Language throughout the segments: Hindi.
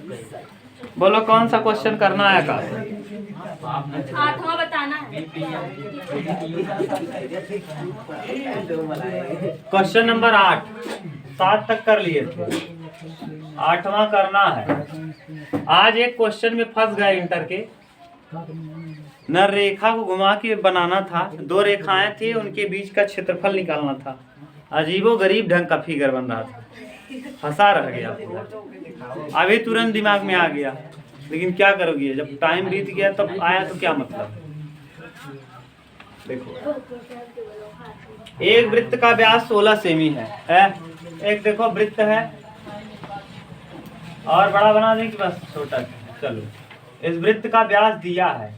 बोलो कौन सा क्वेश्चन करना है का? 8वां बताना है। क्वेश्चन नंबर 8, 7 तक कर लिए थे, 8वां करना है। आज एक क्वेश्चन में फंस गए इंटर के। न रेखा को घुमा के बनाना था, 2 रेखाएं थी, उनके बीच का क्षेत्रफल निकालना था। अजीबो गरीब ढंग का फिगर बन रहा था, फंसा रह गया पूरा। अभी तुरंत दिमाग में आ गया, लेकिन क्या करोगे, जब टाइम बीत गया तब आया तो क्या मतलब। देखो, एक वृत्त का व्यास 16 सेमी है? एक देखो वृत्त है, और बड़ा बना दें कि बस छोटा? चलो, इस वृत्त का व्यास दिया है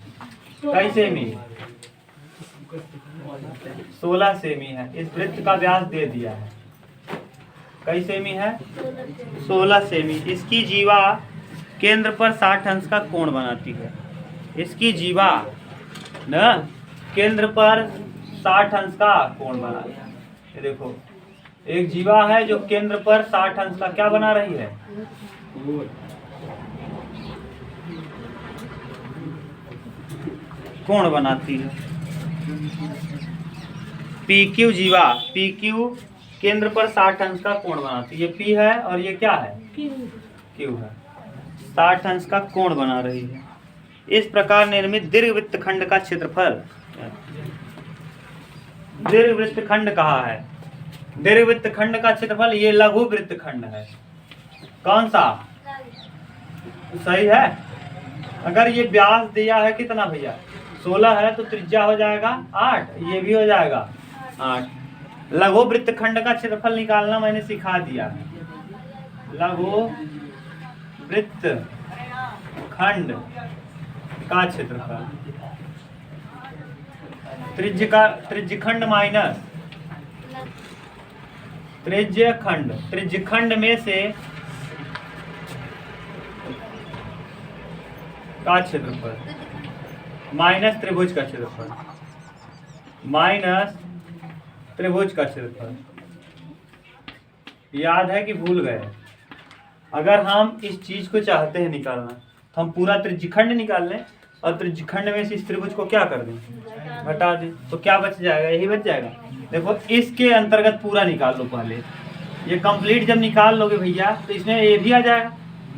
कई सेमी? 16 सेमी है। इस वृत्त का व्यास दे दिया है कई सेमी है? 16 सेमी। इसकी जीवा केंद्र पर 60 अंश का कोण बनाती है। इसकी जीवा न केंद्र पर 60 अंश का कोण बना रही है। ये देखो, एक जीवा है जो केंद्र पर 60 अंश का क्या बना रही है? कोण बनाती है। पी क्यू जीवा, पी क्यू केंद्र पर 60 अंश का कोण बनाती है। ये पी है और ये क्या है? क्यू है। 60 अंश का कोण बना रही है। इस प्रकार निर्मित दीर्घवृत्त खंड का क्षेत्रफल, दीर्घवृत्त खंड कहा है? दीर्घवृत्त खंड का क्षेत्रफल ये लघु वृत्त खंड है। कौन सा सही है? अगर ये व्यास दिया है कितना भैया? 16 है, तो त्रिज्या हो जाएगा 8, ये भी हो जाएगा 8। लघु वृत्त खंड का क्षेत्रफल निकालना मैंने सिखा दिया है। लघु वृत्त खंड का क्षेत्रफल, त्रिज्यखंड माइनस त्रिज्यखंड, त्रिज्यखंड में से का क्षेत्रफल माइनस त्रिभुज का क्षेत्रफल, माइनस त्रिभुज का क्षेत्रफल। याद है कि भूल गए? अगर हम इस चीज को चाहते हैं निकालना, तो हम पूरा त्रिज्यखंड निकाल लें और त्रिज्यखंड में से इस त्रिभुज को क्या कर दें? घटा दें। तो क्या बच जाएगा? यही बच जाएगा। देखो, इसके अंतर्गत पूरा निकाल लो पहले। ये कंप्लीट जब निकाल लोगे भैया, तो इसमें ये भी आ जाएगा।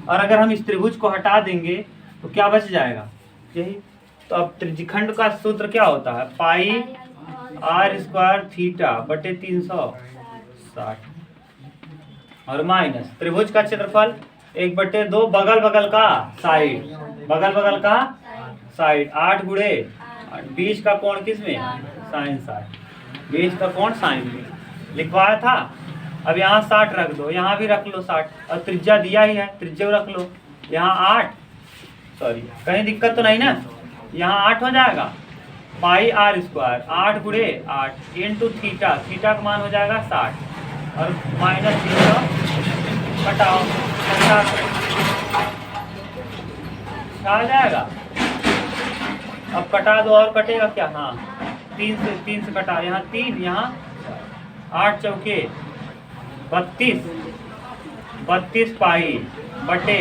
और अगर हम इस त्रिभुज को हटा देंगे तो क्या बच जाएगा? यही। तो अब त्रिज्यखंड का सूत्र क्या होता है? पाई आर स्क्वायर थीटा बटे 360 और माइनस त्रिभुज का क्षेत्रफल 1/2 बगल बगल का साइड, बगल बगल का साइड 8 गुणे बीच का कोण किसमें? साइन 60। बीच का कोण साइन में लिखवाया था। अब यहाँ 60 रख दो, यहाँ भी रख लो 60, और त्रिज्या दिया ही है, त्रिज्या रख लो। यहाँ 8, सॉरी कहीं दिक्कत तो नहीं ना? यहाँ 8 हो जाएगा। पाई आर स्क्वायर 8 गुणे 8 इंटू थीटा, थीटा का मान हो जाएगा 60 और माइनस 300 घटाओ, आ जाएगा। अब कटा दो, और कटेगा क्या? हाँ, 3 से कटा, यहाँ 3, यहाँ 8 चौके 32, 32 पाई बटे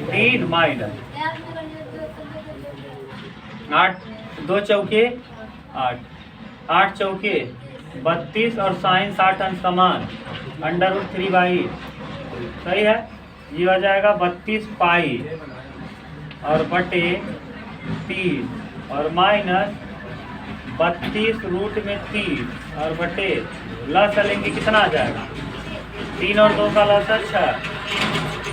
3 माइनस 8, 2 चौके 8, 8 चौके 32 और साइन 60 अंश का मान √3/8। सही है? ये हो जाएगा 32 पाई और बटे 3 और माइनस 32 रूट में 3 और बटे लस लेंगे कितना आ जाएगा? 3 और 2 का लस 6,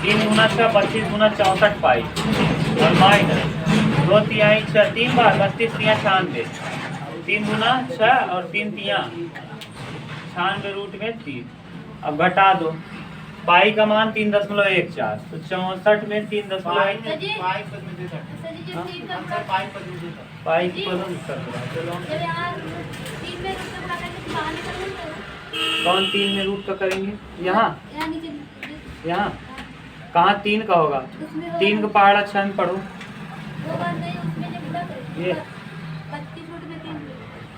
3 गुना 6 32 गुना 64 पाई और माइनस 2 तिहाई 6, 3 बार 32 तिया 96, 3 गुना 6 और 3 तिया 96 रूट में 3। अब घटा दो, पाई का मान 3.14, तो 64 में 3.1 पाई की पद कर दो। चलो, कौन 3 में रूट का करेंगे? यहाँ यहाँ कहाँ 3 का होगा? 3 का पहाड़ा 6 में पढ़ो। ये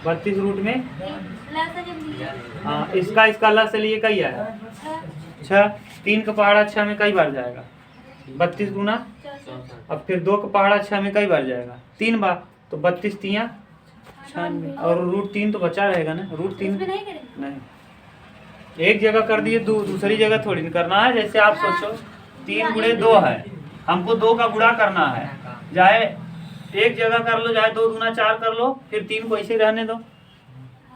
32 रूट में हाँ, इसका लस लिए कई है 6, 3 का पहाड़ा 6 में कई बार जाएगा? 32 गुना, अब फिर 2 का पहाड़ा 6 में कई बार जाएगा? 3 बार। तो 32 तियां 96 और √3 तो बचा रहेगा ना, √3 नहीं, एक जगह कर दिए, दूसरी जगह थोड़ी नहीं करना है। जैसे आप सोचो 3 गुणे 2 है, हमको 2 का गुणा करना है, चाहे एक जगह कर लो, चाहे 2 दूना 4 कर लो, फिर 3 को ऐसे ही रहने दो।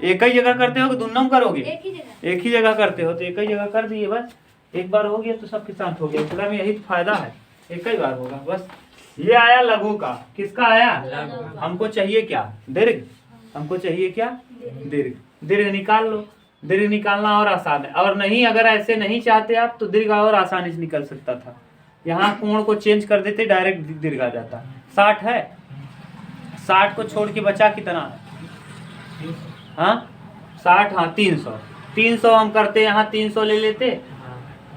एक ही जगह करते हो कि दोनों करोगे? एक ही जगह करते हो तो एक ही जगह कर दिए, बस एक बार हो गया तो सबके साथ हो गया। पूरा में यही फायदा है, एक ही बार होगा बस। ये आया लघु का, किसका आया? हमको चाहिए क्या? दीर्घ। हमको चाहिए क्या? दीर्घ। दीर्घ निकाल लो। दीर्घ निकालना और आसान है, और नहीं अगर ऐसे नहीं चाहते आप तो दीर्घ और आसानी से निकल सकता था। यहाँ कोण को चेंज कर देते, डायरेक्ट दीर्घ आ जाता। 60 है, 60 को छोड़ के बचा कितना है? हाँ 60, हाँ 300। 300 हम करते, यहाँ 300 ले लेते,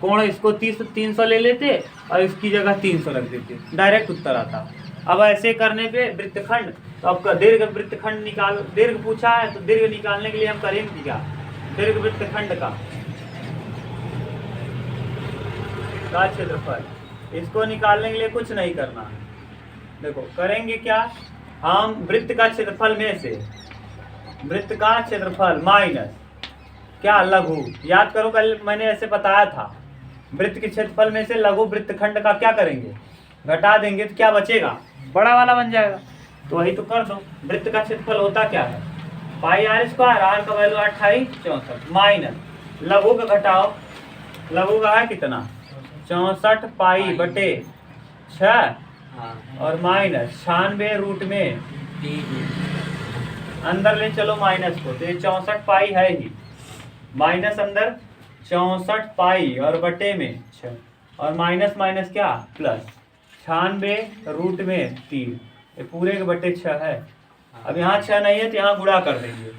कोण इसको 300 ले लेते और इसकी जगह 300 रख देते, डायरेक्ट उत्तर आता। अब ऐसे करने पे वृत्तखंड, तो आपका दीर्घ वृत्तखंड निकाल, दीर्घ पूछा है तो दीर्घ निकालने के लिए हम करेंगे क्या? दीर्घ वृत्तखंड का क्षेत्रफल, इसको निकालने के लिए कुछ नहीं करना है। देखो करेंगे क्या, हम वृत्त का क्षेत्रफल में से, वृत्त का क्षेत्रफल माइनस क्या? लघु। याद करो कल मैंने ऐसे बताया था, वृत्त के क्षेत्रफल में से लघु वृत्तखंड का क्या करेंगे? घटा देंगे तो क्या बचेगा? बड़ा वाला बन जाएगा। तो वही तो कर दो। वृत्त का क्षेत्रफल होता क्या है? पाई आर स्क्वायर, आर का वैल्यू 28 64 माइनस लघु का घटाओ, लघु का है कितना? 64 पाई बटे 6 और माइनस 96 रूट में अंदर ले चलो माइनस को, तो ये 64 पाई है ही, माइनस अंदर 64 पाई और बटे में 6 और माइनस माइनस क्या? प्लस 96 रूट में 3, ये पूरे के बटे 6 है। अब यहाँ 6 नहीं है तो यहाँ गुणा कर देंगे।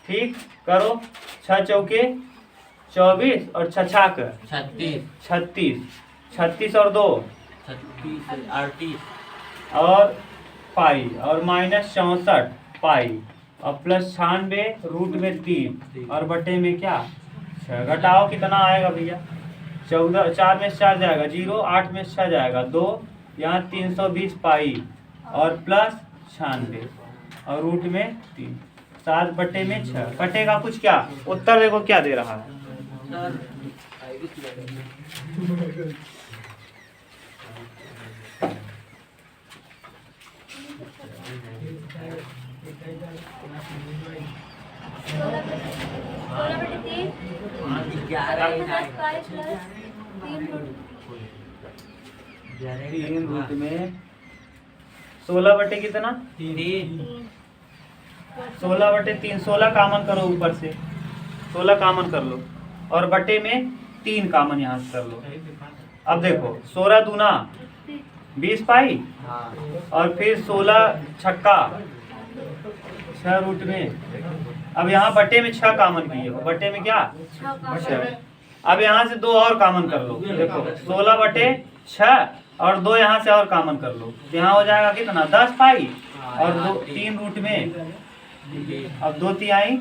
ठीक करो, 6 चौके 24 और 6 छाक 36, 36 और 2 38 और पाई और माइनस 64 पाई और प्लस 96 रूट में 3 और बटे में क्या? 6। घटाओ कितना आएगा भैया? 14, 4 में 4 जाएगा 0, 8 में 6 जाएगा 2, यहाँ 320 पाई और प्लस 96 और रूट में 3, 7 बटे में 6। कटेगा कुछ क्या? उत्तर देखो क्या दे रहा है। तीन रूट में 16 बटे कितना? 16 बटे 3, 16 कामन करो ऊपर से, 16 कामन कर लो और बटे में 3 कामन यहाँ से कर लो। अब देखो 16 दूना 20 पाई और फिर 16 छक्का 6 रूट में। अब यहाँ बटे में 6 कामन किए हो, बटे में क्या? 6। अब यहाँ से 2 और कामन कर लो, देखो 16 बटे 6 और 2 यहाँ से और कामन कर लो, तो यहाँ हो जाएगा कितना? 10 पाई और 3 रूट में। अब 2 तिहाई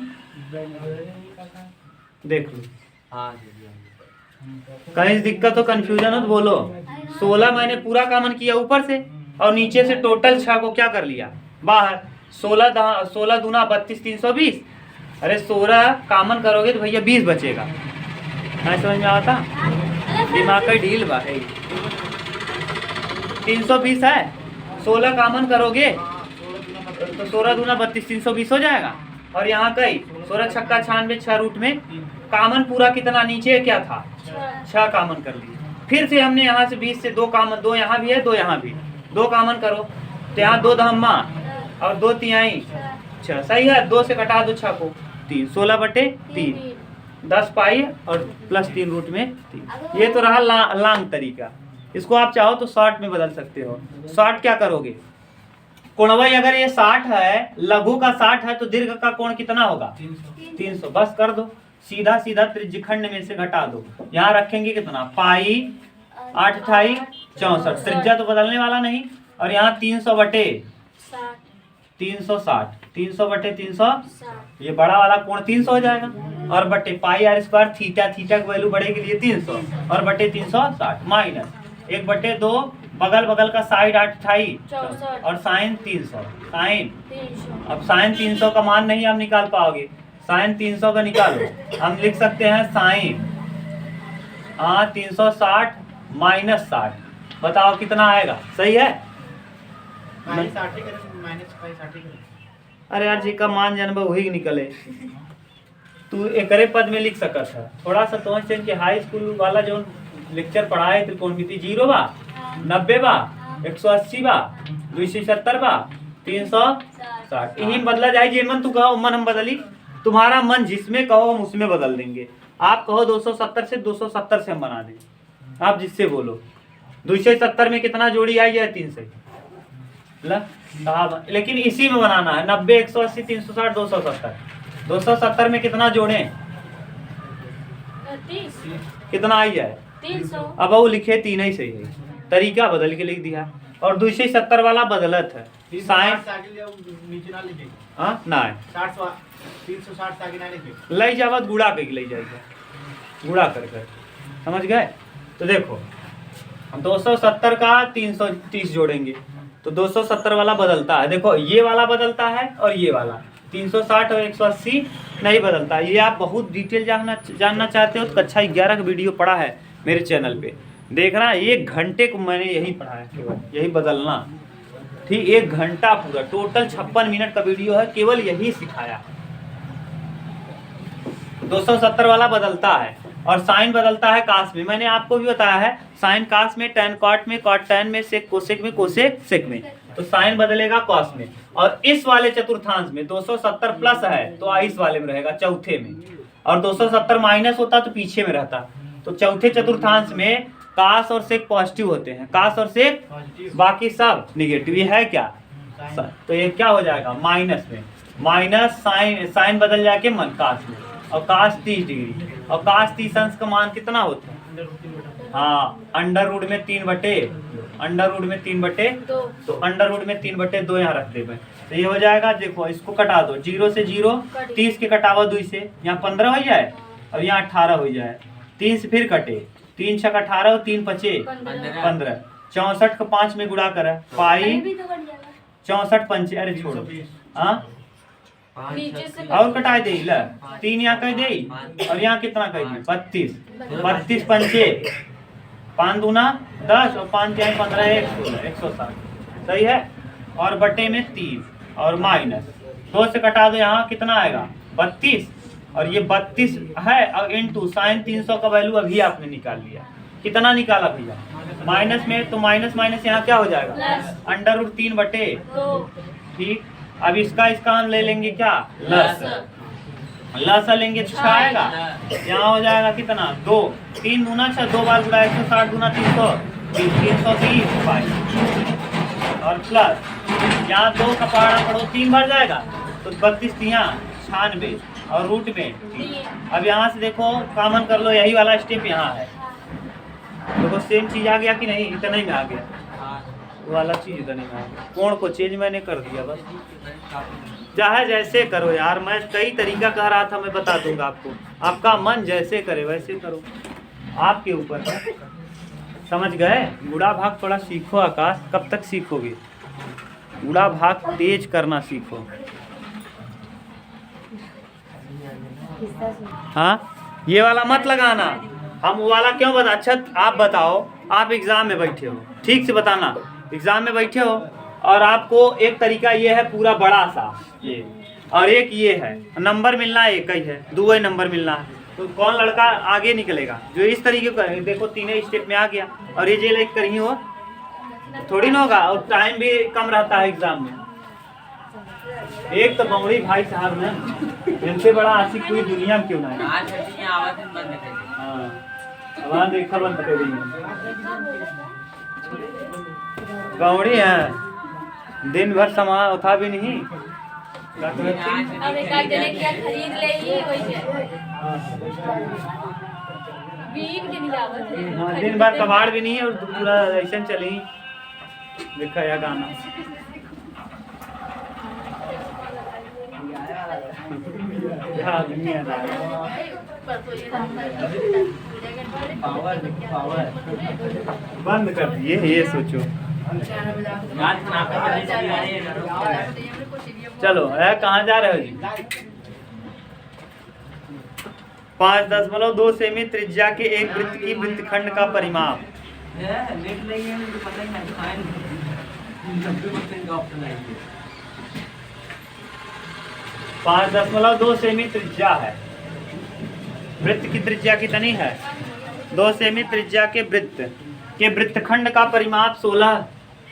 देख लो। कहीं दिक्कत हो, कंफ्यूजन हो तो बोलो। 16 मैंने पूरा कामन किया ऊपर से और नीचे से टोटल 6 को क्या कर लिया? बाहर। 16 दूना 32 320। अरे 16 कामन करोगे तो भैया 20 बचेगा। नहीं समझ में आता? दिमाग का ढील बा है। 320 है, 16 कामन करोगे तो 16 दूना 32 320 हो जाएगा। और यहाँ कई 16 छक्का 96 6 रूट में कामन पूरा कितना? नीचे क्या था? 6 कामन कर लिए। फिर से हमने यहाँ से 20 से 2 कामन, 2 यहाँ भी है 2 यहाँ भी, 2 कामन करो तो यहाँ 2 धम्मा और 2 तिहाई 6। सही है, 2 से घटा दो 6 को 3, 16 बटे 3, 10 पाई और प्लस 3 रूट में 3। ये तो रहा लॉन्ग तरीका। इसको आप चाहो तो शॉर्ट में बदल सकते हो। शॉर्ट क्या करोगे? कोणवय अगर ये 60 है, लघु का 60 है तो दीर्घ का कोण कितना होगा? 300। बस कर दो, सीधा सीधा त्रिज्यखंड में से घटा दो। यहाँ रखेंगे कितना? पाई 8 अठाई 64, त्रिज्या तो बदलने वाला नहीं। और यहाँ 300 बटे 360, 300 बटे 300, ये बड़ा वाला कोण 300 हो जाएगा। और बटे पाई आर स्क्वायर, थीटा, थीटा की वैल्यू बढ़ेगी लिए 300 और बटे 360 माइनस 1/2 बगल बगल का साइड 28 64 और साइन 300 साइन 300 अब साइन 300 का मान नहीं आप निकाल पाओगे, साइन 300 का निकालो। हम लिख सकते हैं साइन 360 माइनस 60, बताओ कितना आएगा, सही है? अरे यार जी का मान जानबा वही निकले, तू एकरे पद में लिख सकत है। थोड़ा सा तो के हाई स्कूल वाला जो लेक्चर पढ़ाए त्रिकोणमिति 0 बा, 90 बा, 180 बा, 270 बा, 360, यही बदला जाए। जे मन तू कहो मन हम बदली, तुम्हारा मन जिसमें कहो हम उसमें बदल देंगे। आप कहो 270 से 270 से हम बना देंगे, आप जिससे बोलो। 270 में कितना जोड़ी आई है? 3 से लेकिन इसी में बनाना है। 90, 180, 360, 270। 270 में कितना जोड़े? 30 कितना आई है? 300। अब वो लिखे 3 ही सही है, तरीका बदल के लिख दिया। और 270 वाला बदलत है साइन ना 360 लई जावत गुड़ा के लई जाएगा, गुड़ा कर कर, समझ गए? तो देखो हम 270 का 330 जोड़ेंगे तो 270 वाला बदलता है। देखो ये वाला बदलता है और ये वाला 360 और 180 नहीं बदलता। ये आप बहुत डिटेल जानना चाहते हो तो कक्षा 11 का वीडियो पड़ा है मेरे चैनल पे, देखना। 1 घंटे को मैंने यही पढ़ाया, केवल यही बदलना, ठीक? 1 घंटा पूरा, टोटल 56 मिनट का वीडियो है, केवल यही सिखाया। 270 वाला बदलता है और साइन बदलता है कास में। मैंने आपको भी बताया है, साइन कास में, टैन कॉट में, कॉट टैन में, सेक कोसेक में, कोसेक सेक में। तो साइन बदलेगा कॉस में। और इस वाले चतुर्थांश में 270 प्लस है तो इस वाले में रहेगा, चौथे में। और 270 माइनस होता तो पीछे में रहता। तो चौथे चतुर्थांश में कास और सेक पॉजिटिव होते हैं, कास और सेक, बाकी सब निगेटिव। ये है क्या? तो ये क्या हो जाएगा? माइनस में, माइनस साइन, साइन बदल जाके मन कास में, और कास 30 डिग्री। और कास 30 अंश का मान कितना होता है? हाँ, अंडर रूट में 3/2, अंडर रूट में 3/2, तो अंडर रूट में 3/2 यहाँ रख देंगे। तो ये हो जाएगा, देखो इसको कटा दो, 0 से 0, 30 के कटावा 2 से, यहाँ 15 हो जाए और यहाँ 18 हो जाए। 3 से फिर कटे, 3 छक 18 और 3 पचे 15, 64 को 5 में गुणा करे, पाई 64 पंचे, अरे छोड़ो, हाँ और कटा दे, 3 यहाँ कह दे और यहाँ कितना कह दी? 32, 32 पंचे 5 दूना 10 और 5 जाए 15, 160, सही है। और बटे में 30 और माइनस 2 से कटा दो, यहाँ कितना आएगा? 32, और ये 32 है और इनटू साइन 300 का वैल्यू अभी आपने निकाल लिया। कितना निकाला भैया? माइनस में, तो माइनस माइनस यहाँ क्या हो जाएगा? अंडर रूट 3/2, ठीक। अब इसका हम ले लेंगे क्या? लस, लस लेंगे तो क्या आएगा? यहाँ हो जाएगा कितना? 2, 3 दूना 6, 2 बार गुणा 160 दूना 330 और प्लस यहाँ 2 का पहाड़ा पढ़ो 3 बार जाएगा तो 32 यहाँ 96 और रूट में 3। अब यहाँ से देखो कॉमन कर लो, यही वाला स्टेप यहाँ है। देखो सेम चीज आ गया कि नहीं? इतना ही में आ गया वाला चीज, इतना ही में आ गया। कोण को चेंज मैंने कर दिया बस। चाहे जैसे करो यार, मैं कई तरीका कह रहा था, मैं बता दूंगा आपको। आपका मन जैसे करे वैसे करो, आपके ऊपर है। समझ गए? गुणा भाग थोड़ा सीखो आकाश, कब तक सीखोगे? गुणा भाग तेज करना सीखो। हाँ, ये वाला मत लगाना। हम वो वाला क्यों बता? अच्छा आप बताओ, आप एग्जाम में बैठे हो, ठीक से बताना, एग्जाम में बैठे हो और आपको एक तरीका ये है पूरा बड़ा सा ये, और एक ये है, नंबर मिलना एक ही है, 2 नंबर मिलना है। तो कौन लड़का आगे निकलेगा? जो इस तरीके का, देखो 3 स्टेप में आ गया। और ये जे लाइक करी हो थोड़ी ना होगा, और टाइम भी कम रहता है एग्जाम में। एक तो बमड़ी भाई साहब ने, इनसे बड़ा आशिक कोई दुनिया में क्यों ना है। हाँ, वहाँ देखा बंद कर रही है, बमड़ी है, दिन भर सामान उठा भी नहीं। अब एक आध जने क्या खरीद ले ही वही है। बीन के नहीं आवत है। हाँ, दिन भर कबाड़ भी नहीं है और पूरा ऐसा चली देखा या गाना। हाँ, दुनिया बंद कर दिए, ये सोचो। चलो है, कहाँ जा रहे हो जी? 5.2 सेमी त्रिज्या के एक वृत्त की वृत्तखंड का परिमाप। 5.2 सेमी त्रिज्या है। वृत्त की त्रिज्या कितनी है? 2 सेमी त्रिज्या के वृत्तखंड का परिमाप 16।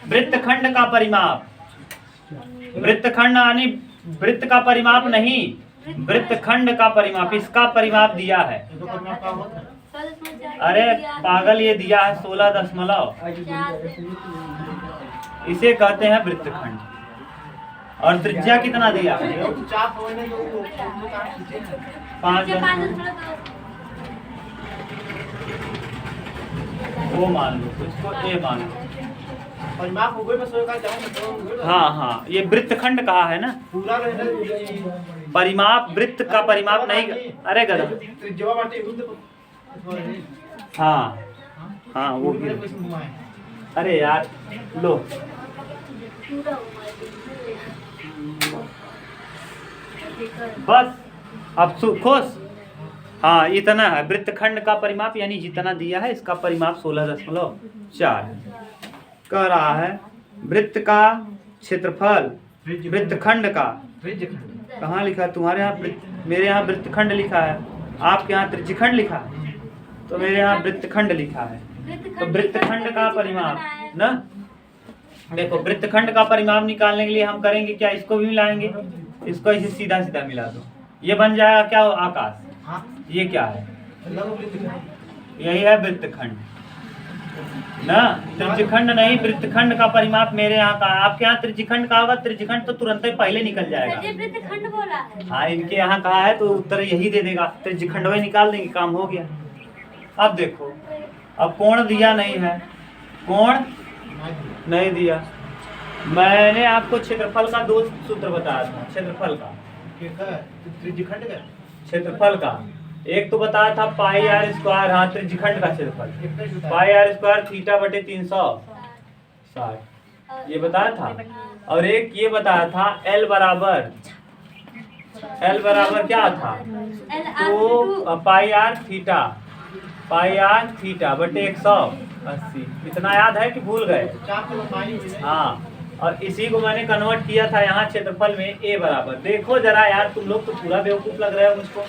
वृत्तखंड का परिमाप, वृत्तखंड यानी वृत्त का परिमाप नहीं, वृत्तखंड का परिमाप, इसका परिमाप दिया है। अरे पागल, ये दिया है 16 इसे कहते हैं वृत्तखंड। और त्रिज्या कितना दिया है? 5। वो मान लो, इसको ए मान लो। हाँ हाँ, ये वृत्तखंड कहा है ना, परिमाप वृत्त का परिमाप नहीं। अरे गधा, हाँ हाँ वो भी। अरे यार लो, बस अब खुश। हाँ इतना है वृत्तखंड का परिमाप, यानी जितना दिया है इसका परिमाप 16.4 कह रहा है। वृत्त का क्षेत्रफल, वृत्तखंड का, कहाँ लिखा है तुम्हारे यहाँ? मेरे यहाँ वृत्तखंड लिखा है, आपके यहाँ त्रिज्यखंड लिखा है, तो मेरे यहाँ वृत्तखंड लिखा है। तो वृत्तखंड का परिमाप ना, देखो वृत्तखंड का परिमाप निकालने के लिए हम करेंगे क्या? इसको भी मिलाएंगे, इसको इसे सीधा सीधा मिला दो, ये बन जाएगा क्या? आकाश। ये क्या है? यही है वृत्तखंड ना, त्रिज्यखंड नहीं, वृत्तखंड का परिमाप मेरे यहाँ का। आपके यहाँ त्रिज्यखंड का होगा, त्रिज्यखंड तो तुरंत ही पहले निकल जाएगा। वृत्तखंड बोला है। हाँ इनके यहाँ कहा है तो उत्तर यही दे देगा, त्रिज्यखंड में निकाल देंगे, काम हो गया। अब देखो, अब कोण दिया नहीं है, कोण नहीं दिया। मैंने आपको क्षेत्रफल का 2 सूत्र बताया था, क्षेत्रफल का, त्रिज्यखंड का क्षेत्रफल का। एक तो बताया था पाई आर स्क्वायर, हाँ त्रिज्यखंड का क्षेत्रफल पाई आर स्क्वायर थीटा बटे 360, ये बताया था। और एक ये बताया था एल बराबर क्या था? तो पाई आर थीटा बटे 180। इतना याद है कि भूल गए? हाँ, और इसी को मैंने कन्वर्ट किया था यहाँ क्षेत्रफल में ए बराबर। देखो जरा यार, तुम लोग तो पूरा बेवकूफ लग रहे हो मुझको,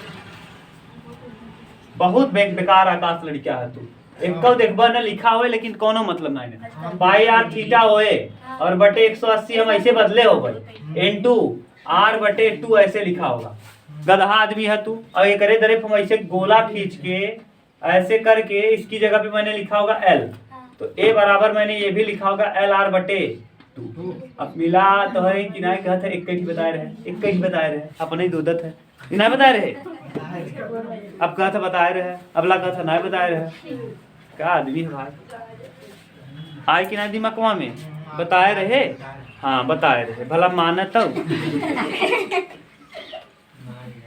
बहुत बेकार आकाश लड़का है तू। एक को देखबा ना लिखा हुए, लेकिन कोनो मतलब नहीं। पाई आर थीटा होए और बटे 180 हम ऐसे बदले हो गए, इनटू आर बटे 2 ऐसे लिखा होगा। गधा आदमी है तू। और एक करे दरे हम ऐसे गोला खींच के ऐसे करके इसकी जगह पे मैंने लिखा होगा एल, तो ए बराबर मैंने ये भी लिखा होगा एल आर बटे 2। अब मिला तो है कि नहीं? कहते एक ही बताए रहे, अपने ही दूधत है, नहीं बताए रहे। अब कहा था बताए रहे, अबला कहा था नहीं बताए रहे। क्या आदमी है भाई, आए कि नहीं दिमागवा में? बताए रहे, हाँ बताए रहे, भला माना तो।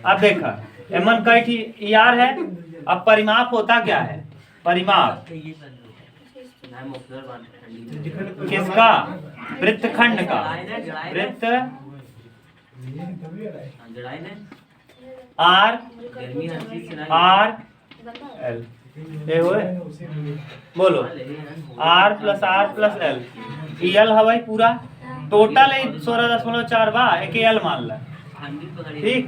अब देखा एमन कई यार है। अब परिमाप होता क्या है? परिमाप किसका? वृत्तखंड का। वृत्त आर एल, ये हुए बोलो, आर प्लस एल, एल हवाई पूरा टोटल 16.4 बा, एक एल मान ला, ठीक।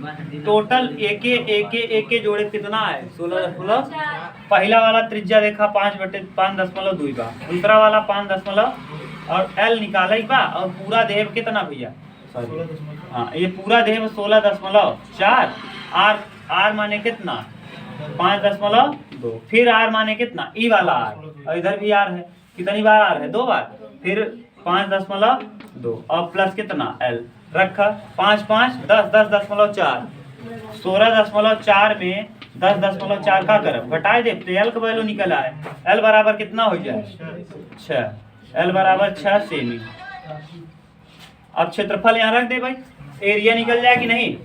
टोटल एक जोड़े कितना है? 16. पहला वाला त्रिज्या देखा 5/5.2 बा, दूसरा वाला 5 और एल निकाले बा, और पूरा देव कितना भैया? हाँ ये पूरा देव 16.4। आर माने कितना? 5.2। फिर आर माने कितना? ई वाला आर, और इधर भी आर है। कितनी बार आर है? 2 बार। फिर 5.2 और प्लस कितना? एल रखा 5 5 10 10.4 16.4 में 10.4 का करब घटाए दे तो एल का वैल्यू निकल आए। एल बराबर कितना हो जाए? 6। एल बराबर 6 सेमी। अब क्षेत्रफल यहाँ रख दे भाई, एरिया निकल जाए कि नहीं?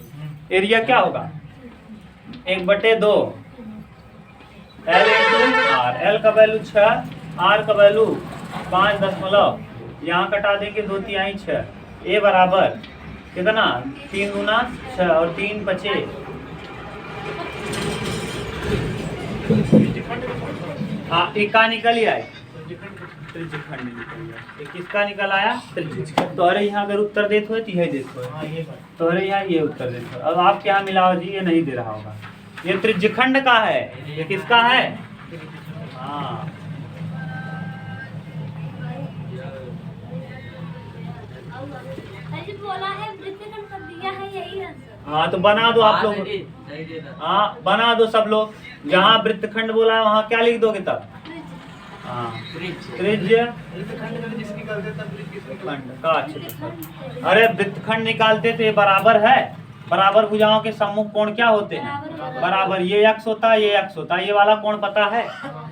एरिया क्या होगा? 1/2 L इंटू आर। एल का वैल्यू 6, आर का वैल्यू 5 यहाँ कटा देंगे 2 तिहाई 6। ए बराबर कितना 3 गुना 6 और 3 बचे। हाँ इक्का निकल ही आए, त्रिज्यखंड निकल गया। ये किसका निकल आया? त्रिज्यखंड। तो अरे यहाँ अगर उत्तर देते हो तो यही देते हो, तो अरे यहाँ ये उत्तर देते हो। अब आप क्या मिलाओ जी, ये नहीं दे रहा होगा। ये त्रिज्यखंड का है, ये किसका है? हाँ बोला है वृत्तखंड कर दिया है, यही आंसर। हाँ तो बना दो आप लोग। हाँ बना दो सब लोग। जहाँ वृत्तखंड बोला है वहाँ क्या लिख दोगे तब? हाँ त्रिज्य खंड का क्षेत्रफल। अरे वृत्तखंड निकालते तो ये बराबर है, बराबर भुजाओं के सम्मुख कोण क्या होते हैं? बराबर। ये x होता है, ये x होता है। ये वाला कोण पता है?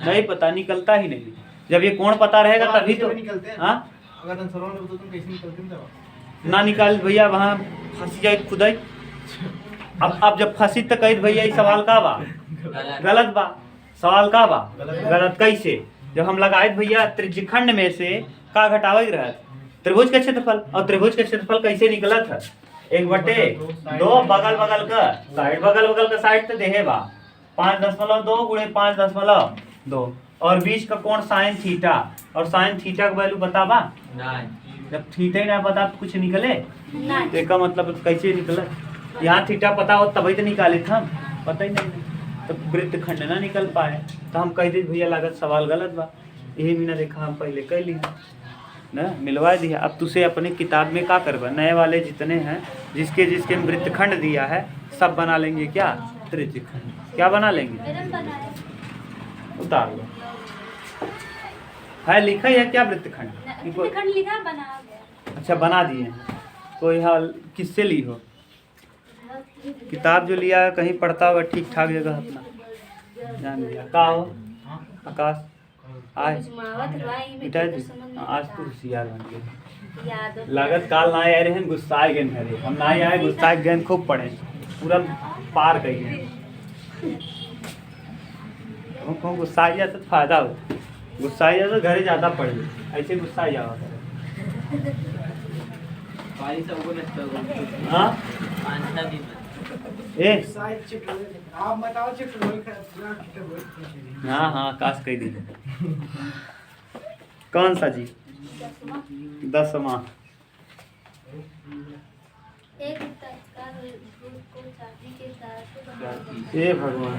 नहीं पता, निकलता ही नहीं। जब ये कोण पता रहेगा तभी तो। हाँ ना निकाल भैया, वहाँ फंसी जाए खुदाई। अब जब फंसी तो कही भैया ये सवाल का बा? गलत बा। सवाल का बा? गलत। कैसे? जब हम लगाए भैया त्रिज्यखंड में से का घटावे रहा त्रिभुज का क्षेत्रफल, और त्रिभुज का क्षेत्रफल कैसे निकला था? 1/2 बगल बगल का साइड, बगल बगल का साइड तो देहे बा 5.2 गुणे 5.2 और बीच का कोण साइन थीटा, और साइन थीटा का वैल्यू बता बा? जब थीटा ही ना पता तो कुछ निकले? इसका मतलब कैसे निकला? यहाँ थीटा पता हो तभी तो निकाले थे हम, पता ही नहीं तो वृत्तखंड ना निकल पाए। तो हम कह दी भैया लागत सवाल गलत बा, यही भी ना देखा हम पहले कह लिया ना, मिलवा दिया। अब तुझे अपने किताब में क्या करवा, नए वाले जितने हैं जिसके जिसके वृत्तखंड दिया है सब बना लेंगे क्या? त्रिज्यखंड। क्या बना लेंगे? उतार लो। है लिखा है क्या वृत्तखंड? वृत्तखंड लिखा बना गया। अच्छा बना दिए। कोई हाल किससे ली हो? किताब जो लिया है कहीं पढ़ता होगा ठीक ठाक जगह अपना जान लिया। का हो आकाश आए बेटा जी, आज तो होशियार बन गए। लागत काल ना आए रहे, गुस्सा गए घरे। हम ना आए, गुस्सा गए, खूब पढ़े, पूरा पार गए। हमको गुस्सा आ जाता तो फायदा हो, गुस्सा आ जाता तो घरे ज़्यादा पढ़ लो, ऐसे गुस्सा आ जाओ। हाँ ए आप बताओ हाँ हाँ आकाश कह दी। कौन सा जी? 10वां। ए भगवान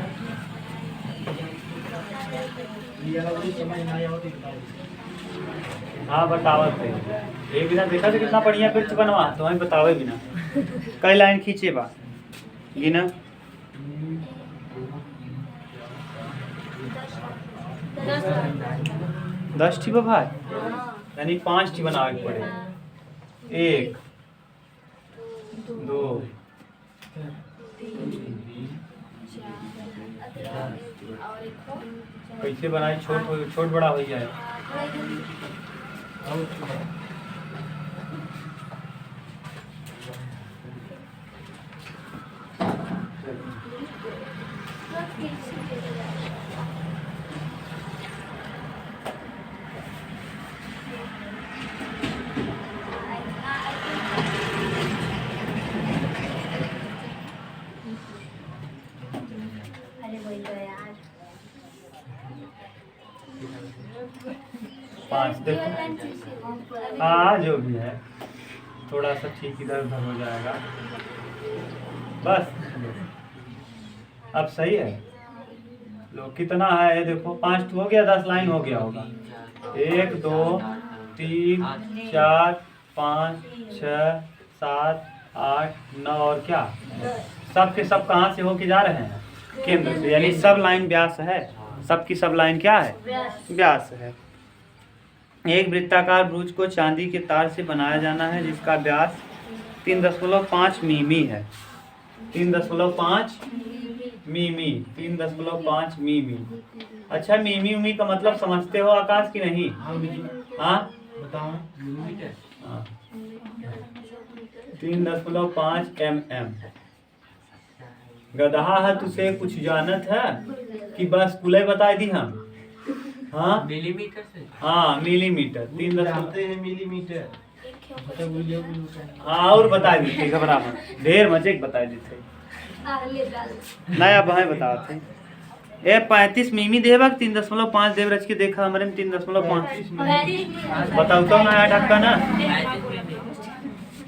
हाँ बतावत है। एक बिना देखा था कितना बढ़िया पिक्चर बनवा, तो हमें बतावे बिना कई लाइन खींचे बा गिना। 10 ठी बा भाई, यानी 5 ठी बनावे के पड़े। 1 2 कैसे बनाए? छोट बड़ा हो जाए। पाँच देखो, हाँ जो भी है थोड़ा सा ठीक इधर उधर हो जाएगा बस। अब सही है। लो कितना है देखो, 5 हो गया, 10 लाइन हो गया होगा। 1 2 3 4 5 6 7 8 9 और क्या सब के सब कहाँ से होके जा रहे हैं? केंद्र से, यानी सब लाइन व्यास है। सबकी सब लाइन क्या है? व्यास है। एक वृत्ताकार ब्रुज को चांदी के तार से बनाया जाना है जिसका व्यास 3.5 मिमी है। 3.5 मिमी, 3.5 मिमी। अच्छा मिमी उमी का मतलब समझते हो आकाश की नहीं? हाँ बताओ। 3.5 mm। गदहा है तुझे कुछ जानत है कि बस कुले बता दी हम। हाँ मिलीमीटर से हाँ मिलीमीटर 3 जानते हैं मिलीमीटर। हाँ और बता दी थी घबरा मत ढेर मजे बता दी थे नया भाई बता थे ए 35 मिमी देवक 3.5 देव रच के देखा हमारे में 3.5 बताओ तो नया ढक्का ना।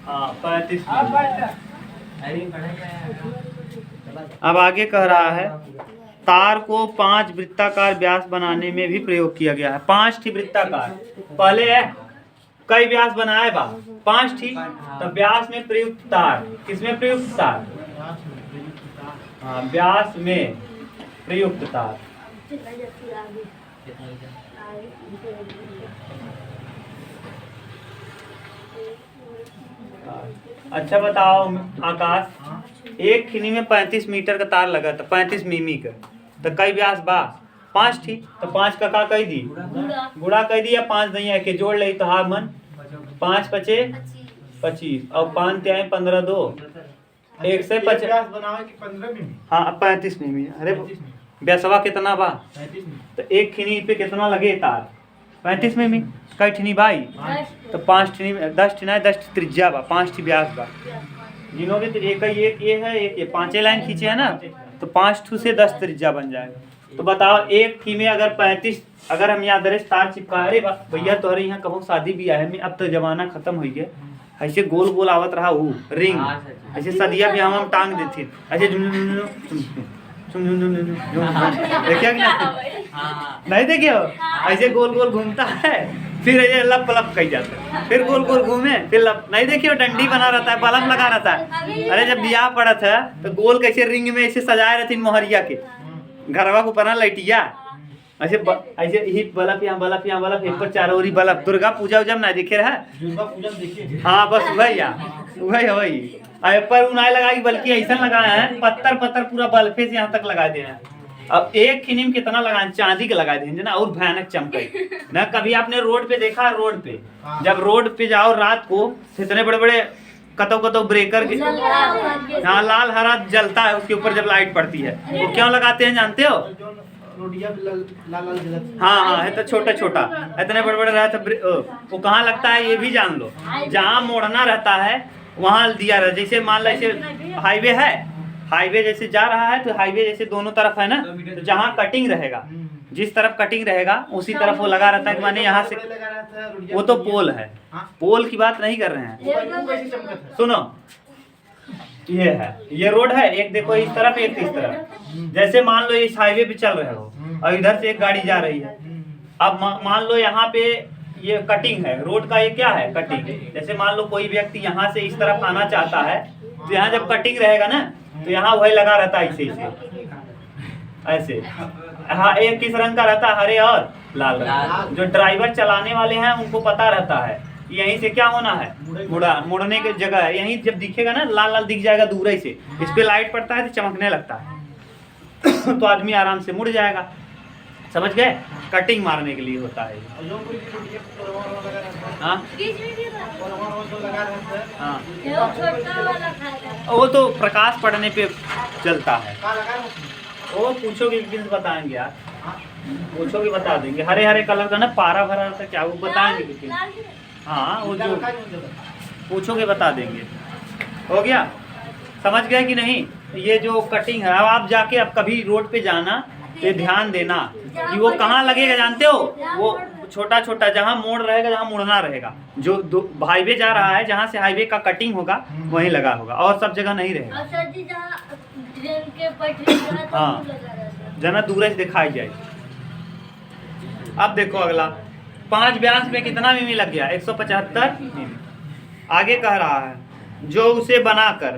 हाँ 35 अब आगे कह रहा है तार को 5 वृत्ताकार व्यास बनाने में भी प्रयोग किया गया है। 5 ठी वृत्ताकार पहले है कई व्यास बनाए बा 5 ठी तो व्यास में प्रयुक्त तार किसमें प्रयुक्त तार हाँ व्यास में प्रयुक्त तार। अच्छा बताओ आकाश एक खिनी में 35 मीटर का तार लगा था 35 मिमी का तो कई व्यास बा 5 थी तो 5 का कह दी गुड़ा कह दी या 5 नहीं है के जोड़ ले तो हाँ मन 5 पचे 25 और 5 ते आए 15 2 1 से 50 बनावे कि 15 मिमी। हाँ 35 मिमी अरे व्यासवा कितना बा 35 मिमी। तो एक खिनी पे कितना लगे तार 35 मिमी कई ठिनी बाई तो 5 ठिनी 10 ठिना 10 त्रिज्या बा 5 ठी व्यास बा गिनोगे तो एक ये है एक ये 5 लाइन खींचे है ना तो 5 ठू से 10 त्रिज्या बन जाएगा। तो बताओ एक थी में अगर 35 अगर हम यहाँ दरेज तार चिपका अरे भैया तुम्हारे यहाँ कहूँ शादी भी है में अब तो जमाना खत्म हो गया ऐसे गोल गोल आवत रहा वो रिंग ऐसे सदिया भी हम टांग देते ऐसे देखिए नहीं देखिए ऐसे गोल गोल घूमता है फिर ऐसे लप लप कही जाता है फिर गोल गोल घूमे फिर लप नहीं देखिए डंडी बना रहता है बल्ब लगा रहता है। अरे जब ब्याह पड़ा था तो गोल कैसे रिंग में ऐसे सजाए रहती मोहरिया के घरवा को बना लैटिया ऐसे ऐसे ही बल्ब यहाँ बल्ब एक पर चारों ओरी बल्ब दुर्गा पूजा उजा ना देखे रहा दुर्गा पूजा देखिए। हाँ बस वही पर उनाय लगाई बल्कि ऐसा लगाया है पत्थर पूरा बल्फे से यहाँ तक लगा दिया है। अब एक खिनी में कितना लगाए चांदी के लगा देंगे ना और भयानक चमके ना। कभी आपने रोड पे देखा रोड पे जब रोड पे जाओ रात को इतने बड़े बड़े कतो ब्रेकर के हाँ लाल हरा जलता है उसके ऊपर जब लाइट पड़ती है वो क्यों लगाते हैं जानते हो हाँ है तो छोटा इतने बड़े रहता वो कहाँ लगता है ये भी जान लो जहाँ मोड़ना रहता है वहाँ दिया रहा। जैसे मान लो ऐसे हाईवे जैसे जा रहा है तो हाईवे जैसे दोनों तरफ है ना तो जहाँ कटिंग रहेगा जिस तरफ कटिंग रहेगा उसी तरफ वो लगा रहता है कि माने यहाँ से वो तो पोल है पोल की बात नहीं कर रहे हैं सुनो ये है ये रोड है एक देखो इस तरफ एक इस तरफ जैसे मान लो इस हाईवे पे चल रहे हो और इधर से एक गाड़ी जा रही है। अब मान लो यहाँ पे ये कटिंग है रोड का ये क्या है कटिंग। जैसे मान लो कोई व्यक्ति यहाँ से इस तरफ आना चाहता है तो यहाँ जब कटिंग रहेगा ना तो यहाँ वही लगा रहता है ऐसे हाँ एक किस रंग का रहता है हरे और लाल रंग। जो ड्राइवर चलाने वाले हैं उनको पता रहता है यहीं से क्या होना है मुड़ने की जगह है। यहीं जब दिखेगा ना लाल लाल दिख जाएगा दूर से इस पे लाइट पड़ता है तो चमकने लगता है तो आदमी आराम से मुड़ जाएगा। समझ गए कटिंग मारने के लिए होता है। हाँ हाँ वो तो प्रकाश पड़ने पे चलता है। वो पूछोगे एक दिन बताएंगे यार पूछोगे बता देंगे हरे हरे कलर का ना पारा भरा रहता क्या वो बताएंगे लेकिन हाँ वो जो पूछोगे बता देंगे। हो गया समझ गए कि नहीं। ये जो कटिंग है अब आप जाके अब कभी रोड पे जाना तो ध्यान देना कि वो कहाँ लगेगा जानते हो वो छोटा जहाँ मोड़ रहेगा जहाँ मुड़ना रहेगा जो हाईवे जा रहा है जहाँ से हाईवे का कटिंग होगा वहीं लगा होगा और सब जगह नहीं रहेगा। हाँ जना दूर से दिखाई जाए। अब देखो अगला 5 व्यास में कितना मिमी लग गया 175 मिमी। आगे कह रहा है जो उसे बनाकर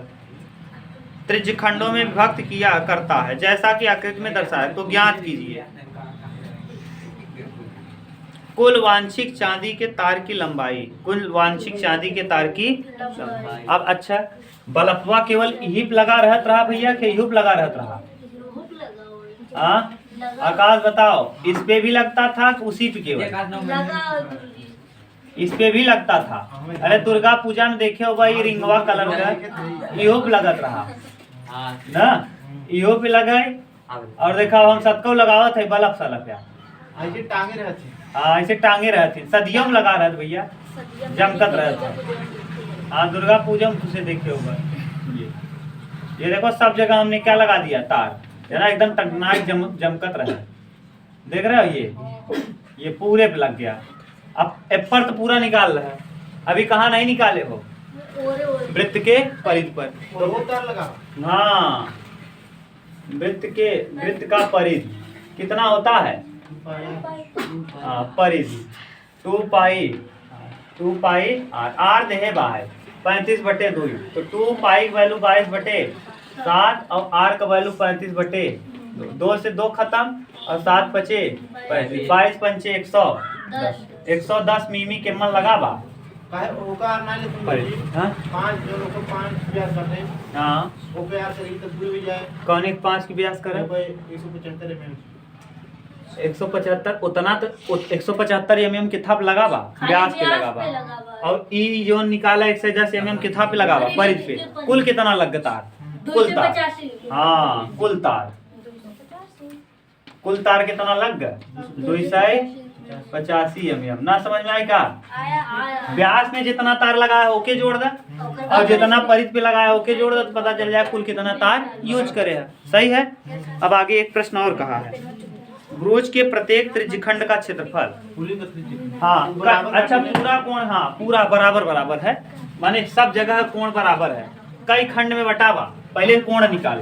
त्रिज्यखंडों में विभक्त किया करता है जैसा कि आकृति में दर्शाया तो ज्ञात कीजिए कुल वांछिक चांदी के तार की लंबाई। कुल वांछिक चांदी के तार की लंबाई। अब अच्छा बल्बवा केवल हिप लगा रहत रहा भैया कि हिप लगा रहत रहा हाँ आकाश बताओ इस पे भी लगता था उसी पे केवल इस पे भी लगता था। अरे दुर्गा पूजा में देखे हो भाई रिंगवा कलर का यूप लगत रहा ना इहो पे लगाई और देखा हम सबको लगावत है बल्ब साला पे ऐसे टांगे रहते हैं। हाँ ऐसे टांगे रहते सदियों में लगा रहे थे भैया जमकत रहता। हाँ दुर्गा पूजा में तुझे देखे होगा ये देखो सब जगह हमने क्या लगा दिया तार है ना एकदम टकनाक जमकत रहा देख रहे हो ये पूरे पे लग गया। अब एप्पल तो पूरा निकाल रहा है अभी कहाँ नहीं निकाले हो वृत्त के परिध पर और वो तार लगा हाँ वृत्त का परिध कितना होता है हाँ परिध 2 पाई आर देहे बाय 35/2 तो 2 पाई का वैल्यू 22/7 और आर का वैल्यू 35/2 2 से 2 खत्म और 7 बचे 22 पंचे 110 मिमी के मन लगा बा काहे ओका ना ले तुम हाँ 5 जो लोग को 5 ब्याज करते हैं हाँ ओके यार करीब तक पूरी हो जाए कौन एक 5 की ब्यास करे भाई 175 एमएम 175 उतना तो 175 एमएम किथा पे लगा बा ब्यास पे लगा बा और ई जो निकाला 110 एमएम किथा पे लगा बा परिध पे कुल कितना लग तार कुल तार हाँ कुल तार कितना लग गया 285 एमएम ना समझ में आई का ब्यास में जितना तार लगाया ओके जोड़ दे और जितना परिध पे लगाया ओके जोड़ दे तो पता चल जाए कुल कितना तार यूज करे है सही है। अब आगे एक प्रश्न और कहा है ब्रोच के प्रत्येक त्रिज्यखंड का क्षेत्रफल पूरी कतरी हाँ अच्छा पूरा कोण हाँ पूरा बराबर है माने सब जगह कोण बराबर है कई खंड में बटावा पहले कोण निकाल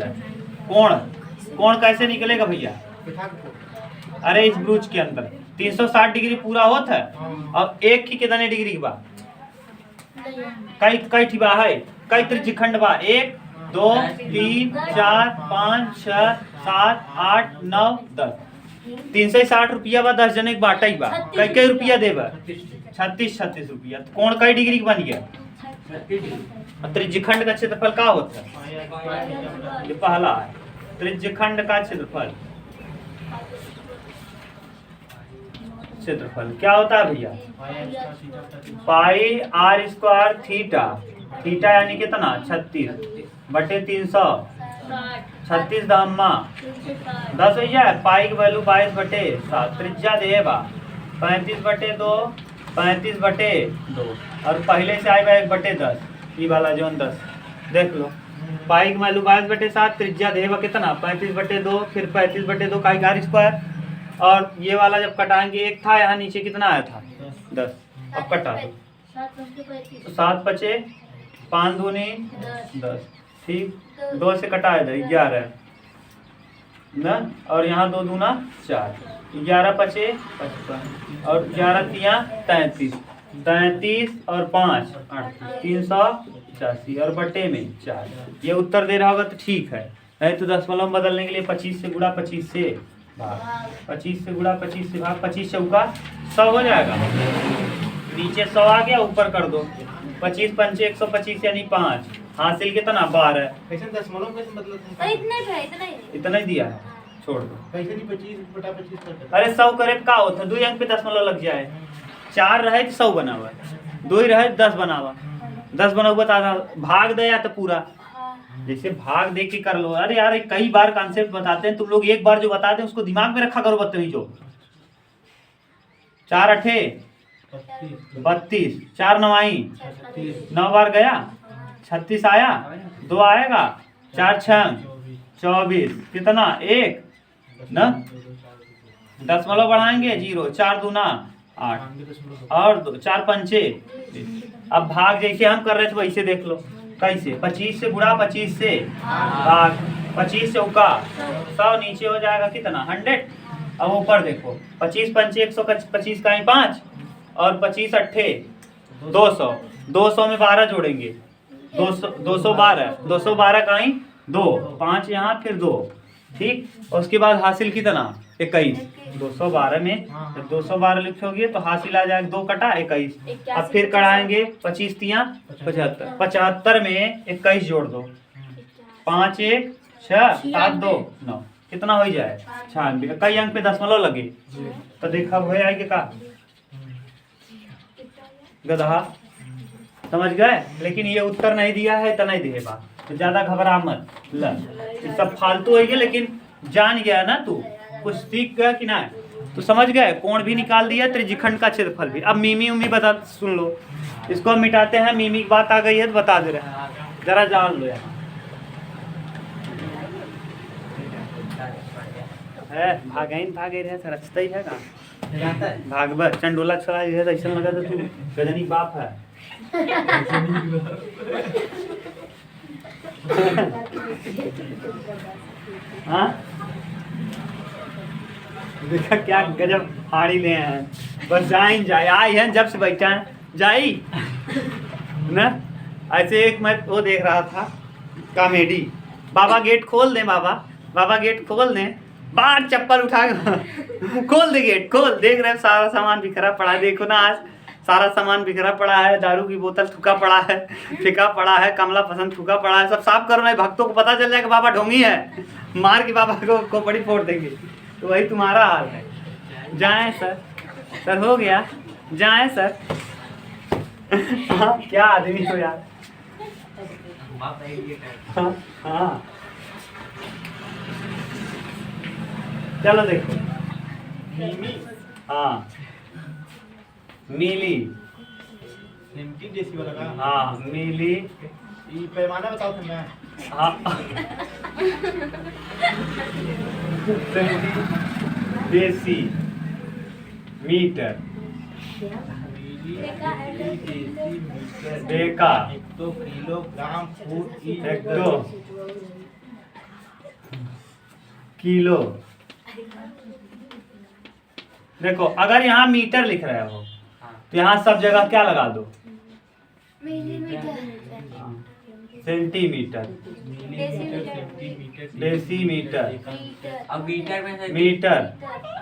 कोण कैसे निकलेगा भैया अरे इस ब्रोच के अंदर 360 डिग्री पूरा होता है और एक की कितने डिग्री की बा कई ठिबा है कई त्रिज्यखंड बा 1 2 3 4 5 6 7 8 9 10 360 रुपया बा 10 जने के बाटा ही बा कई रुपया देबा 36 रुपया तो कौन कई डिग्री की बन गया त्रिज्यखंड का क्षेत्रफल का होता है ये पहला है त्रिज्यखंड का क्षेत्रफल क्या होता है भैया पाई आर स्क्वायर थीटा यानी कितना 36/300 36 दहम्मा 10 हो जाए पाई की वैल्यू 22/7 त्रिज्या देबा 35/2 35/2 और पहले से आएगा 1/10 ये वाला जो 10 देख लो पाई की वैल्यू 22/7 त्रिज्या देबा कितना 35/2 फिर 35/2 का आर स्क्वायर और ये वाला जब कटाएंगे एक था यहाँ नीचे कितना आया था 10 अब कटा दो 7 बचे 5 दूनी 10 ठीक 2 से कटा है 11 ना और यहाँ 2 दूना 4 11 बचे 55 और 11 तिया 33 और 5 385 और बटे में 4 ये उत्तर दे रहा होगा तो ठीक है नहीं तो दशमलव में बदलने के लिए 25 से गुणा 25 से भाग 25 से गुणा 25 से भाग 25 चौका 100 हो जाएगा नीचे 100 आ गया ऊपर कर दो 25 पंचे 125 यानी 5 हासिल कितना 12 कैसे दशमलव में मतलब इतना ही दिया है छोड़ दो कैसे नहीं 25/25 करते अरे 100 करे का होता 2 अंक पे दशमलव लग जाए 4 रहे तो 100 बनावा 2 ही रहे 10 बनावा 10 बनावा तो भाग दे या तो पूरा जैसे भाग दे के कर लो। अरे यार कई बार कॉन्सेप्ट बताते हैं तुम लोग एक बार जो बताते हैं उसको दिमाग में रखा करो बदतमीजो 4 अठे 32 4 नवाई 9 बार गया 36 आया 2 आएगा 4 6 24 कितना 1 ना दशमलव बढ़ाएंगे 0 4 दूना 8 और 4 पंचे अब भाग जैसे हम कर रहे थे वैसे देख लो कैसे 25 से गुणा 25 से भाग 25 चौका 100 नीचे हो जाएगा कितना 100 अब ऊपर देखो 25 पंचे 125 का ही 5 और 25 अट्ठे 200 में 12 जोड़ेंगे 212 का ही 2 5 यहाँ फिर 2 ठीक उसके बाद हासिल कितना 21 212 में जब 212 लिखोगे तो हासिल आ जाएगा 2 कटा 21 अब फिर कराएंगे 25 तिया 75 में 21 जोड़ दो 5 1 6 7 2 9 कितना हो जाए 96 कई अंक पे दशमलव लगे तो देखा हो आएगा का गधा समझ गए लेकिन ये उत्तर नहीं दिया है तो नहीं देगा तो ज्यादा घबरा मत ल ये सब फालतू है, लेकिन जान गया ना तू, कुछ सीख गया कि ना, तो समझ गए। कोण भी निकाल दिया, त्रिज्यखंड का क्षेत्रफल भी। अब मीमी उमी बता, सुन लो, इसको हम मिटाते हैं। मीमी की बात आ गई है तो बता दे रहे हैं, जरा जान लो यहाँ है। भागे रहे सर, अच्छा ही है का भागवत चंडोला चला है, ऐसा लगा तो तू गजनी बाप है। हाँ देखा क्या गजब फाड़ी ले हैं, बस जाए आई है जब से बैठा है जाई ना। ऐसे एक मैं वो देख रहा था कॉमेडी, बाबा गेट खोल दे, बाबा गेट खोल दे, बाहर चप्पल उठा के खोल दे गेट, खोल, देख रहे सारा सामान बिखरा पड़ा है, देखो ना आज सारा सामान बिखरा पड़ा है, दारू की बोतल थूका पड़ा है, फेंका पड़ा है, कमला पसंद थूका पड़ा है, सब साफ करो नहीं भक्तों को पता चल जाएगा बाबा ढोंगी है, मार के बाबा को बड़ी फोड़ देंगे। तो वही तुम्हारा हाल है। जाएं सर हो गया, जाएं सर। हाँ क्या आदमी हो यार। हाँ चलो देखो, हाँ मिली, सेंटी डेसी वाला का। हाँ मिली, ये पैमाना बताओ तो मैं। हाँ deci metre, deca, hecto, kilogram, foot, hecto, kilo. देखो अगर यहाँ मीटर लिख रहे हो तो यहाँ सब जगह क्या लगा दो, सेंटीमीटर, डेसीमीटर, अब मीटर में से मीटर,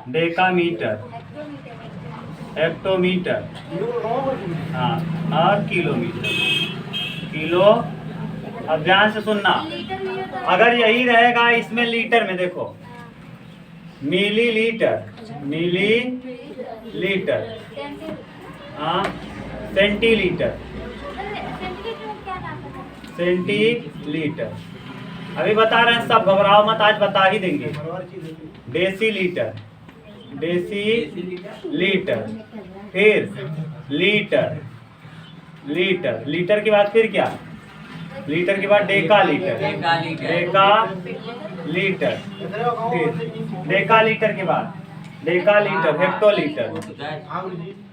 डेकामीटर, हेक्टोमीटर, हाँ और किलोमीटर, किलो। अब ध्यान से सुनना, अगर यही रहेगा इसमें लीटर में, देखो मिलीलीटर, मिलीलीटर, हाँ सेंटीलीटर, सेंटीलीटर। अभी बता रहे हैं सब, घबराओ मत, आज बता ही देंगे। डेसीलीटर, डेसीलीटर, फिर लीटर, लीटर, लीटर के बाद फिर क्या, लीटर के बाद डेका लीटर, डेका लीटर, फिर डेका लीटर के बाद डेका लीटर, हेक्टोलीटर।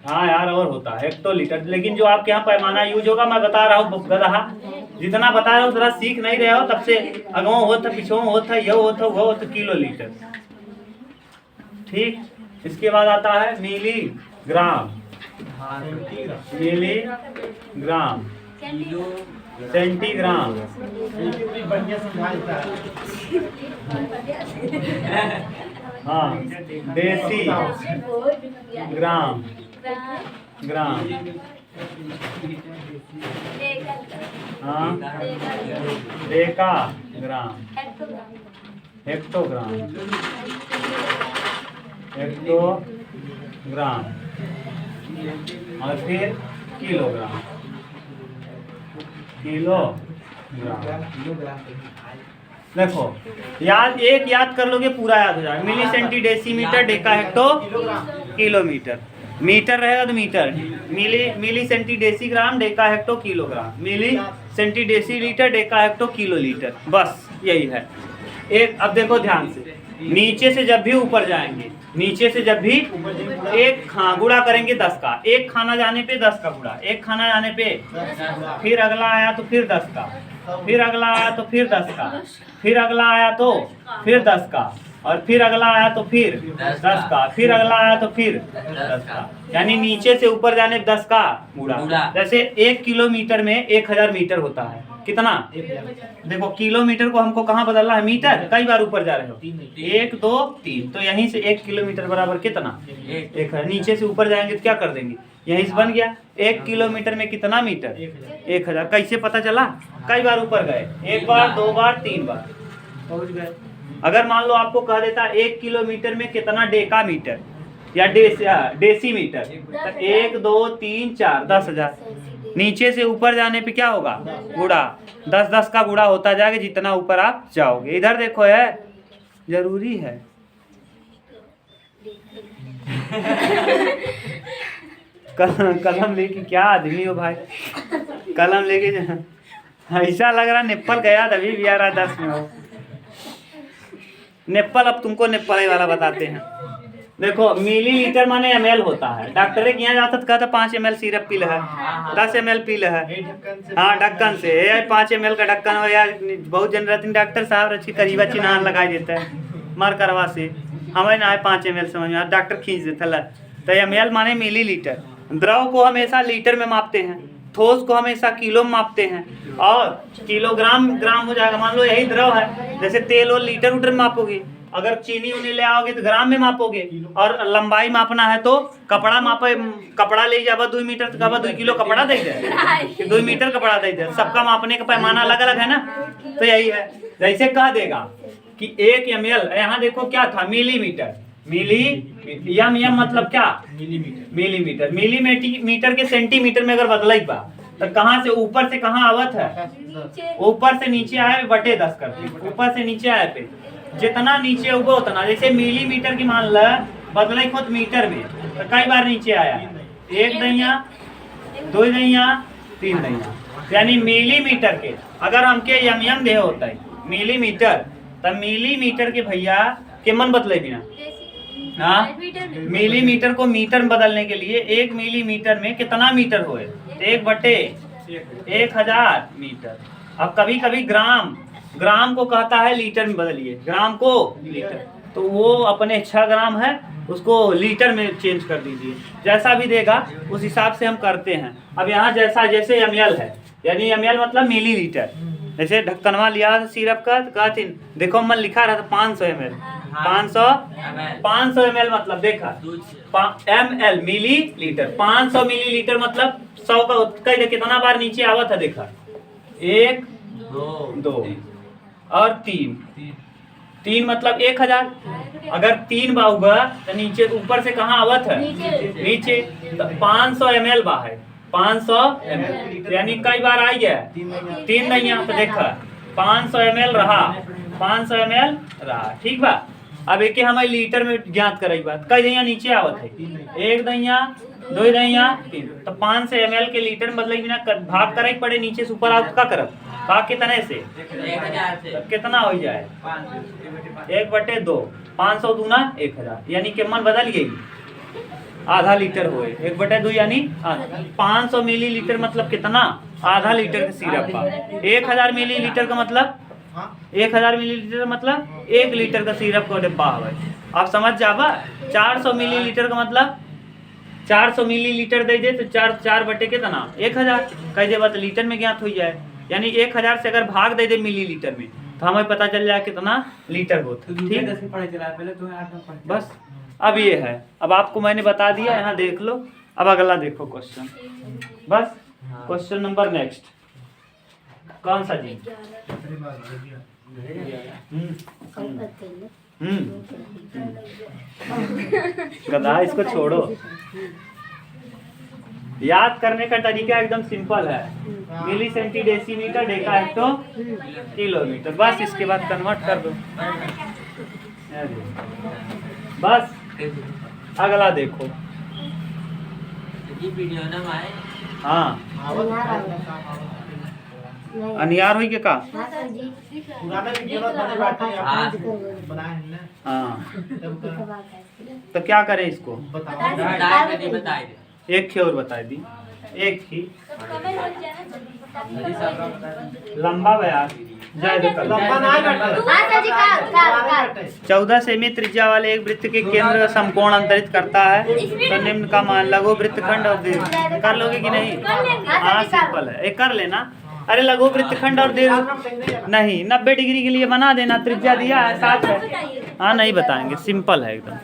हाँ यार और होता है हेक्टोलीटर, लेकिन जो आपके यहाँ पैमाना यूज होगा मैं बता रहा हूँ गधा, जितना बता रहा हूँ जरा सीख नहीं रहे हो, तब से अगो होता पिछो होता यह होता वो होता किलोलीटर। ठीक, इसके बाद आता है मिलीग्राम, मिलीग्राम, सेंटीग्राम, बढ़िया समझाता है। हाँ देसी ग्राम, ग्राम, हाँ डेका ग्राम, हेक्टोग्राम, हेक्टोग्राम, और फिर किलोग्राम, किलोग्राम। देखो याद कर लोगे पूरा याद हो जाएगा। Milli centi decimetre, deca hecto, kilometre, metre रहेगा तो metre, milli centi decigram, deca hecto, kilogram, milli centi decilitre, deca hecto, kilolitre, बस यही है। एक अब देखो ध्यान से, नीचे से जब भी ऊपर जाएंगे, नीचे से जब भी एक गुणा करेंगे 10 का, एक खाना जाने पे 10 का गुणा, एक खाना जाने पे, फिर अगला आया तो फिर 10 का, फिर अगला आया तो फिर 10 का, फिर अगला आया तो फिर 10 का, और फिर अगला आया तो फिर 10 का, फिर अगला आया तो फिर 10 का, यानी नीचे से ऊपर जाने 10 का गुणा। जैसे 1 किलोमीटर में 1000 मीटर होता है, कितना? देखो किलोमीटर को हमको कहाँ बदलना है, मीटर, कई बार ऊपर जा रहे हो, 1 2 3, तो यहीं से 1 किलोमीटर बराबर कितना, 1 है। नीचे से ऊपर जाएंगे तो क्या कर देंगे, यहीं से बन गया 1 किलोमीटर में कितना मीटर, 1000। कैसे पता चला, कई बार ऊपर गए, 1 बार 2 बार 3 बार पहुंच गए। अगर मान लो आपको कह देता 1 किलोमीटर में कितना डेका मीटर या डेसीमीटर, तो 1 2 3 4 10,000। नीचे से ऊपर जाने पे क्या होगा, गुणा, 10-10 का गुणा होता जाएगा जितना ऊपर आप जाओगे। इधर देखो है, जरूरी है। कलम लेके क्या आदमी हो भाई, कलम लेके ऐसा लग रहा नेपाल गया अभी भी आ रहा 10 में हो। नेपाल, अब तुमको नेपाल वाला बताते हैं। देखो मिलीलीटर माने ml होता है। डॉक्टर के यहाँ जाता तो कहता 5 ml सिरप पी है, 10 ml पी है। हाँ ढक्कन से, 5 ml का ढक्कन हो यार। बहुत जन रहते डॉक्टर साहब रची करीबा चिन्हान लगा देता है मर करवा से, हमें ना 5 ml समझ में, डॉक्टर खींच देता है। तो ml माने मिलीलीटर। द्रव को हमेशा लीटर में मापते हैं, ठोस को हमेशा किलो में मापते हैं, और किलोग्राम ग्राम हो जाएगा। मान लो यही द्रव है, जैसे तेल और लीटर उटर में मापोगे, अगर चीनी उन्हें ले आओगे तो ग्राम में मापोगे, और लंबाई मापना है तो कपड़ा मापे, कपड़ा ले जावा 2 मीटर तो कहवा 2 किलो कपड़ा दे दे, 2 मीटर कपड़ा दे दे। सबका मापने का पैमाना अलग अलग है ना, तो यही है। जैसे कह देगा कि 1 ml, यहाँ देखो क्या था, मिलीमीटर, यम मतलब क्या, मिलीमीटर। मिलीमीटर के सेंटीमीटर में अगर बदलाई बा तो कहाँ से ऊपर से कहाँ आवत है, ऊपर से नीचे आए बटे 10 करते, ऊपर से नीचे आए पे जितना नीचे होगा उतना। जैसे मिलीमीटर की मान ल बदलाई खुद मीटर में तो कई बार नीचे आया, 1 दैया, 2 दैया, 3 दैया, यानी मिलीमीटर के। अगर हमके यम दे होता है मिलीमीटर, तब मिलीमीटर के भैया के मन बदले बिना, हाँ, मिलीमीटर को मीटर में बदलने के लिए 1 मिलीमीटर में कितना मीटर होए, 1/1000 मीटर। अब कभी कभी ग्राम को कहता है लीटर में बदलिए, ग्राम को लीटर, तो वो अपने 6 ग्राम है उसको लीटर में चेंज कर दीजिए। जैसा भी देगा उस हिसाब से हम करते हैं। अब यहाँ जैसे ml है, यानी ml मतलब मिलीलीटर। जैसे ढक्कनवा लिया सिरप का तो कहती देखो मन लिखा रहा था 500 ml, 500 ml मतलब देखा ml मिलीलीटर, 500 मिलीलीटर मतलब 100 का कितना बार नीचे आवा था देखा, 1 2 और 3 मतलब 1000। अगर 3 बा होगा तो नीचे ऊपर से कहाँ आवत है, नीचे। तो 500 ml बा है, 500 ml यानी कई बार आई है 3 दैया, तो देखा 500 ml रहा, 500 ml रहा, ठीक बा। अब एक हमें लीटर में ज्ञात कराई बात, कई दैया नीचे आवत है, 1 दैया, 2 दैया, 3। तो 500 ml के लीटर में बदले बिना भाग कराई पड़े, नीचे से ऊपर आवत का करब भाग कितने से, 1000 से, तब कितना हो जाए 1/2, 500 दूना 1000, यानी कि मन बदल गई, आधा लीटर होए, 1/2 यानी 500 मिलीलीटर मतलब कितना, आधा लीटर का सिरप का। 1000 मिलीलीटर का मतलब 1000 मिलीलीटर मतलब 1 लीटर का सिरप का डिब्बा है। आप समझ जावा। 400 मिलीलीटर का मतलब 400 मिलीलीटर दे दे तो 4 बटे कितना 1000 कह दे तो लीटर में ज्ञात हो जाए। यानी 1000 से अगर भाग दे दे मिलीलीटर में तो हमें पता चल जाए कितना लीटर होता है। ठीक, बस अब ये है। अब आपको मैंने बता दिया, यहाँ देख लो। अब अगला देखो क्वेश्चन, बस क्वेश्चन नंबर नेक्स्ट कौन सा जी, गधा, इसको छोड़ो। याद करने का तरीका एकदम सिंपल है, milli centi decimetre deca hecto kilometre, बस इसके बाद कन्वर्ट कर दो। बस अगला देखो, हाँ अनियार हुई के का, हाँ तो क्या करे इसको, एक ही और बता दी, एक ही लंबा बयान 14 सेमी त्रिज्या वाले एक वृत्त के केंद्र का समकोण अंतरित करता है, तो निम्न का मान लघु वृत्तखंड और दीर्घ कर लोगे कि नहीं। हाँ सिंपल है, एक कर लेना। अरे लघु वृत्तखंड और दीर्घ नहीं, 90 डिग्री के लिए बना देना, त्रिज्या दिया है 7 है। हाँ नहीं बताएंगे, सिंपल है एकदम।